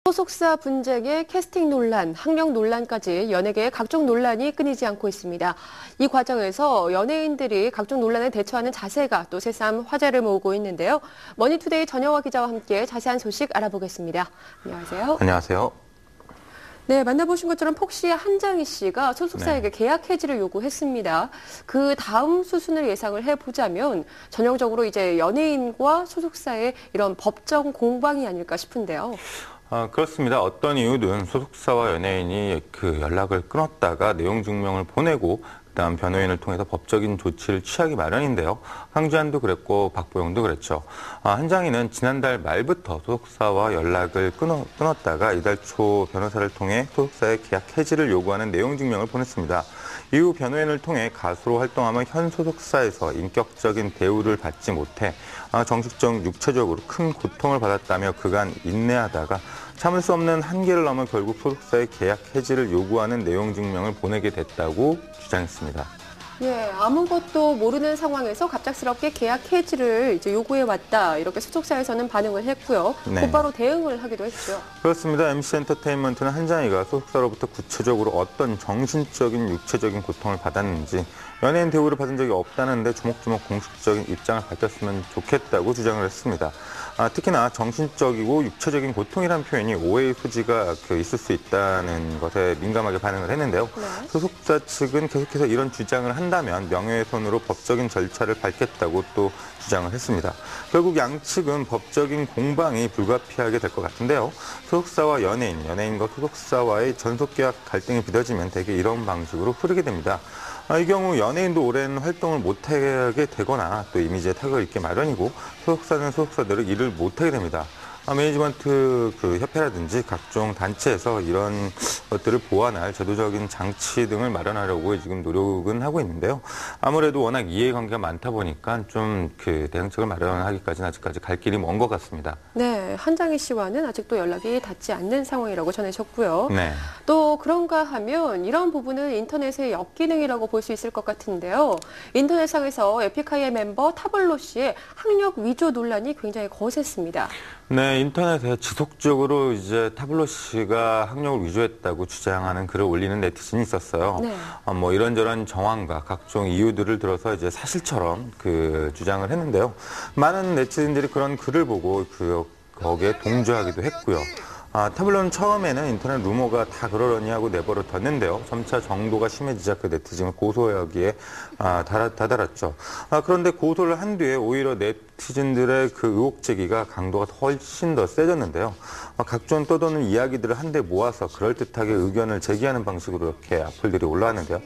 소속사 분쟁에 캐스팅 논란, 학력 논란까지 연예계의 각종 논란이 끊이지 않고 있습니다. 이 과정에서 연예인들이 각종 논란에 대처하는 자세가 또 새삼 화제를 모으고 있는데요. 머니투데이 전영화 기자와 함께 자세한 소식 알아보겠습니다. 안녕하세요. 안녕하세요. 네, 만나보신 것처럼 폭시의 한장희 씨가 소속사에게 계약 해지를 요구했습니다. 그 다음 수순을 예상을 해보자면 전형적으로 이제 연예인과 소속사의 이런 법정 공방이 아닐까 싶은데요. 그렇습니다. 어떤 이유든 소속사와 연예인이 그 연락을 끊었다가 내용 증명을 보내고 그다음 변호인을 통해서 법적인 조치를 취하기 마련인데요. 황주한도 그랬고 박보영도 그랬죠. 한장희는 지난달 말부터 소속사와 연락을 끊었다가 이달 초 변호사를 통해 소속사의 계약 해지를 요구하는 내용 증명을 보냈습니다. 이후 변호인을 통해 가수로 활동하면 현 소속사에서 인격적인 대우를 받지 못해 정신적, 육체적으로 큰 고통을 받았다며 그간 인내하다가 참을 수 없는 한계를 넘어 결국 소속사의 계약 해지를 요구하는 내용 증명을 보내게 됐다고 주장했습니다. 예, 아무것도 모르는 상황에서 갑작스럽게 계약 해지를 이제 요구해 왔다. 이렇게 소속사에서는 반응을 했고요. 네. 곧바로 대응을 하기도 했죠. 그렇습니다. MC엔터테인먼트는 한장희가 소속사로부터 구체적으로 어떤 정신적인, 육체적인 고통을 받았는지 연예인 대우를 받은 적이 없다는데 조목조목 공식적인 입장을 밝혔으면 좋겠다고 주장을 했습니다. 특히나 정신적이고 육체적인 고통이라는 표현이 오해의 소지가 있을 수 있다는 것에 민감하게 반응을 했는데요. 네. 소속사 측은 계속해서 이런 주장을 한다면 명예훼손으로 법적인 절차를 밟겠다고 또 주장을 했습니다. 결국 양측은 법적인 공방이 불가피하게 될 것 같은데요. 소속사와 연예인과 소속사와의 전속계약 갈등이 빚어지면 대개 이런 방식으로 흐르게 됩니다. 이 경우 연예인도 오랜 활동을 못하게 되거나 또 이미지에 타격을 입게 마련이고 소속사는 소속사대로 일을 못하게 됩니다. 매니지먼트 협회라든지 각종 단체에서 이런 것들을 보완할 제도적인 장치 등을 마련하려고 지금 노력은 하고 있는데요. 아무래도 워낙 이해관계가 많다 보니까 좀 대응책을 마련하기까지는 아직까지 갈 길이 먼 것 같습니다. 네, 한장희 씨와는 아직도 연락이 닿지 않는 상황이라고 전해졌고요. 네. 또 그런가 하면 이런 부분은 인터넷의 역기능이라고 볼 수 있을 것 같은데요. 인터넷상에서 에픽하이의 멤버 타블로 씨의 학력 위조 논란이 굉장히 거셌습니다. 네, 인터넷에 지속적으로 이제 타블로 씨가 학력을 위조했다고 주장하는 글을 올리는 네티즌이 있었어요. 네. 이런저런 정황과 각종 이유들을 들어서 이제 사실처럼 주장을 했는데요. 많은 네티즌들이 그런 글을 보고 거기에 동조하기도 했고요. 타블로는 처음에는 인터넷 루머가 다 그러려니 하고 내버려 뒀는데요. 점차 정도가 심해지자 네티즌을 고소하기에 다다랐죠. 그런데 고소를 한 뒤에 오히려 네티즌들의 의혹 제기가 강도가 훨씬 더 세졌는데요. 각종 떠도는 이야기들을 한데 모아서 그럴듯하게 의견을 제기하는 방식으로 이렇게 악플들이 올라왔는데요.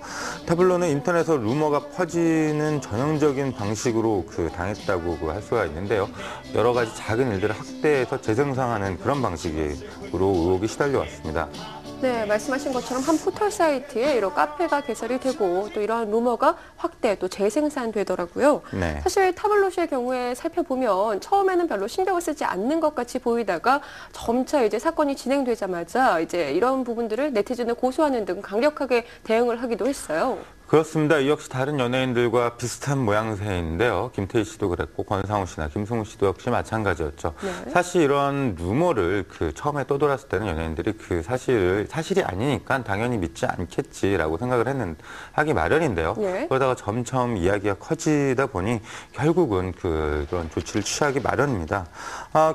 타블로는 인터넷에서 루머가 퍼지는 전형적인 방식으로 당했다고 할 수가 있는데요. 여러 가지 작은 일들을 확대해서 재생산하는 그런 방식으로 의혹이 시달려 왔습니다. 네, 말씀하신 것처럼 한 포털 사이트에 이런 카페가 개설이 되고 또 이런 루머가 확대 또 재생산되더라고요. 네. 사실 타블로시의 경우에 살펴보면 처음에는 별로 신경을 쓰지 않는 것 같이 보이다가 점차 이제 사건이 진행되자마자 이제 이런 부분들을 네티즌을 고소하는 등 강력하게 대응을 하기도 했어요. 그렇습니다. 이 역시 다른 연예인들과 비슷한 모양새인데요. 김태희 씨도 그랬고 권상우 씨나 김승우 씨도 역시 마찬가지였죠. 네. 사실 이런 루머를 처음에 떠돌았을 때는 연예인들이 사실이 아니니까 당연히 믿지 않겠지라고 생각을 하기 마련인데요. 네. 그러다가 점점 이야기가 커지다 보니 결국은 그런 조치를 취하기 마련입니다.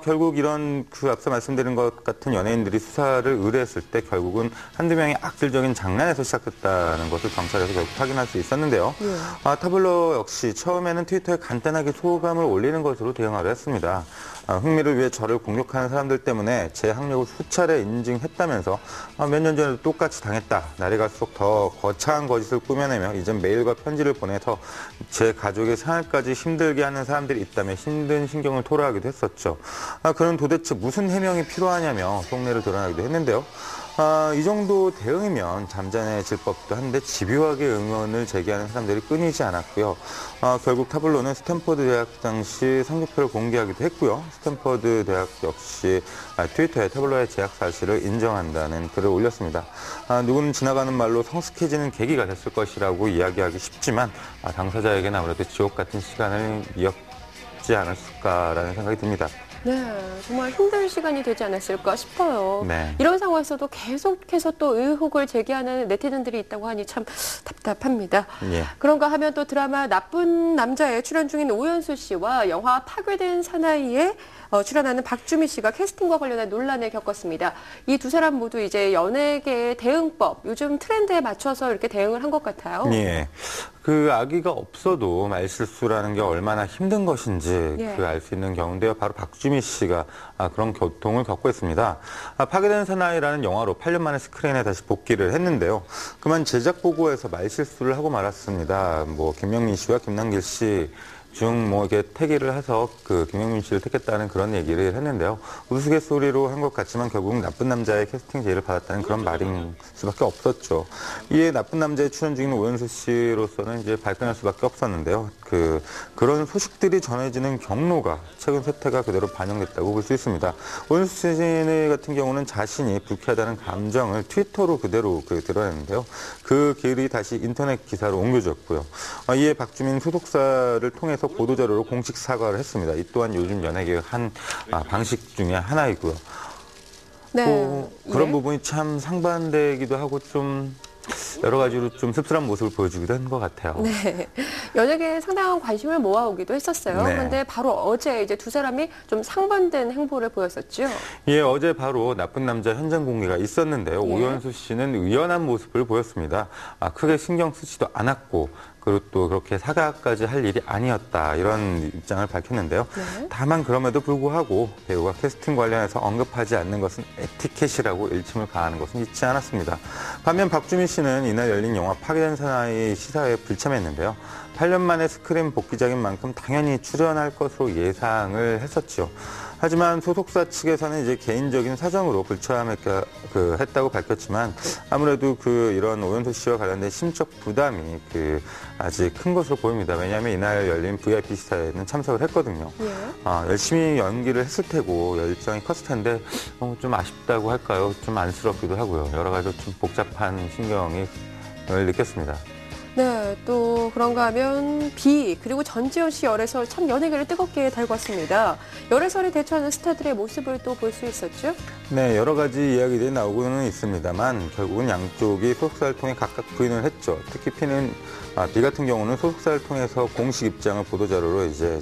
결국 이런 앞서 말씀드린 것 같은 연예인들이 수사를 의뢰했을 때 결국은 한두 명의 악질적인 장난에서 시작했다는 것을 경찰에서 결국 확인할 수 있었는데요. 타블로 역시 처음에는 트위터에 간단하게 소감을 올리는 것으로 대응하려 했습니다. 흥미를 위해 저를 공격하는 사람들 때문에 제 학력을 수차례 인증했다면서 몇 년 전에도 똑같이 당했다. 날이 갈수록 더 거창한 거짓을 꾸며내며 이젠 메일과 편지를 보내서 제 가족의 생활까지 힘들게 하는 사람들이 있다며 힘든 신경을 토로하기도 했었죠. 그는 도대체 무슨 해명이 필요하냐며 속내를 드러나기도 했는데요. 이 정도 대응이면 잠잠해질 법도 한데 집요하게 응원을 제기하는 사람들이 끊이지 않았고요. 결국 타블로는 스탠퍼드 대학 당시 성적표를 공개하기도 했고요. 스탠퍼드 대학 역시 트위터에 타블로의 재학 사실을 인정한다는 글을 올렸습니다. 누구는 지나가는 말로 성숙해지는 계기가 됐을 것이라고 이야기하기 쉽지만 당사자에게는 아무래도 지옥 같은 시간을 이었지 않았을까라는 생각이 듭니다. 네, 정말 힘든 시간이 되지 않았을까 싶어요. 네. 이런 상황에서도 계속해서 또 의혹을 제기하는 네티즌들이 있다고 하니 참 답답합니다. 예. 그런가 하면 또 드라마 나쁜 남자에 출연 중인 오연수 씨와 영화 파괴된 사나이에 출연하는 박주미 씨가 캐스팅과 관련한 논란을 겪었습니다. 이 두 사람 모두 이제 연예계의 대응법, 요즘 트렌드에 맞춰서 이렇게 대응을 한 것 같아요. 예. 그 아기가 없어도 말실수라는 게 얼마나 힘든 것인지 예. 그 알 수 있는 경우인데요. 바로 박주미 씨가 그런 고통을 겪고 있습니다. 파괴된 사나이라는 영화로 8년 만에 스크린에 다시 복귀를 했는데요. 그만 제작 보고에서 말실수를 하고 말았습니다. 뭐 김명민 씨와 김남길 씨 중 뭐 이렇게 택일을 해서 그 김영민 씨를 택했다는 그런 얘기를 했는데요. 우스갯소리로 한 것 같지만 결국 나쁜 남자의 캐스팅 제의를 받았다는 그런 말인 수밖에 없었죠. 이에 나쁜 남자에 출연 중인 오연수 씨로서는 이제 발끈할 수밖에 없었는데요. 그런 소식들이 전해지는 경로가 최근 세태가 그대로 반영됐다고 볼 수 있습니다. 오연수 씨 같은 경우는 자신이 불쾌하다는 감정을 트위터로 그대로 드러냈는데요. 그 글이 다시 인터넷 기사로 옮겨졌고요. 이에 박주민 소속사를 통해서 보도자료로 공식 사과를 했습니다. 이 또한 요즘 연예계의 한 방식 중에 하나이고요. 네. 그런 예. 부분이 참 상반되기도 하고 좀 여러 가지로 좀 씁쓸한 모습을 보여주기도 한 것 같아요. 네. 연예계에 상당한 관심을 모아오기도 했었어요. 네. 그런데 바로 어제 이제 두 사람이 좀 상반된 행보를 보였었죠. 예, 어제 바로 나쁜 남자 현장 공개가 있었는데요. 예. 오연수 씨는 의연한 모습을 보였습니다. 크게 신경 쓰지도 않았고, 그리고 또 그렇게 사과까지 할 일이 아니었다. 이런 입장을 밝혔는데요. 네. 다만 그럼에도 불구하고 배우가 캐스팅 관련해서 언급하지 않는 것은 에티켓이라고 일침을 가하는 것은 잊지 않았습니다. 반면 박주민 씨는 이날 열린 영화 파괴된 사나이 시사회에 불참했는데요. 8년 만에 스크린 복귀작인 만큼 당연히 출연할 것으로 예상을 했었죠. 하지만 소속사 측에서는 이제 개인적인 사정으로 불참했다고 밝혔지만 아무래도 이런 오연수 씨와 관련된 심적 부담이 아직 큰 것으로 보입니다. 왜냐하면 이날 열린 VIP 시사회에는 참석을 했거든요. 예. 열심히 연기를 했을 테고 열정이 컸을 텐데 좀 아쉽다고 할까요? 좀 안쓰럽기도 하고요. 여러 가지로 좀 복잡한 신경을 느꼈습니다. 네, 또 그런가 하면 그리고 전지현 씨 열애설 참 연예계를 뜨겁게 달궜습니다. 열애설에 대처하는 스타들의 모습을 또 볼 수 있었죠? 네, 여러 가지 이야기들이 나오고는 있습니다만 결국은 양쪽이 소속사를 통해 각각 부인을 했죠. 특히 B 같은 경우는 소속사를 통해서 공식 입장을 보도자료로 이제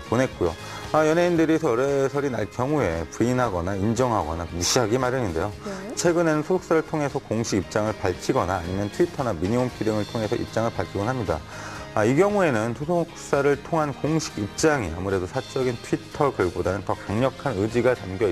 보냈고요. 연예인들이 열애설이 날 경우에 부인하거나 인정하거나 무시하기 마련인데요. 네. 최근에는 소속사를 통해서 공식 입장을 밝히거나 아니면 트위터나 미니홈피 등을 통해서 입장을 밝히곤 합니다. 이 경우에는 소속사를 통한 공식 입장이 아무래도 사적인 트위터 글보다는 더 강력한 의지가 담겨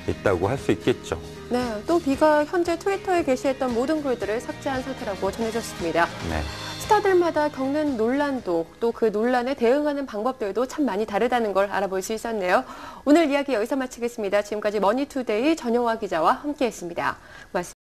있다고 할 수 있겠죠. 네, 또 B가 현재 트위터에 게시했던 모든 글들을 삭제한 상태라고 전해졌습니다. 네. 스타들마다 겪는 논란도 또 그 논란에 대응하는 방법들도 참 많이 다르다는 걸 알아볼 수 있었네요. 오늘 이야기 여기서 마치겠습니다. 지금까지 머니투데이 전영화 기자와 함께했습니다. 고맙습니다.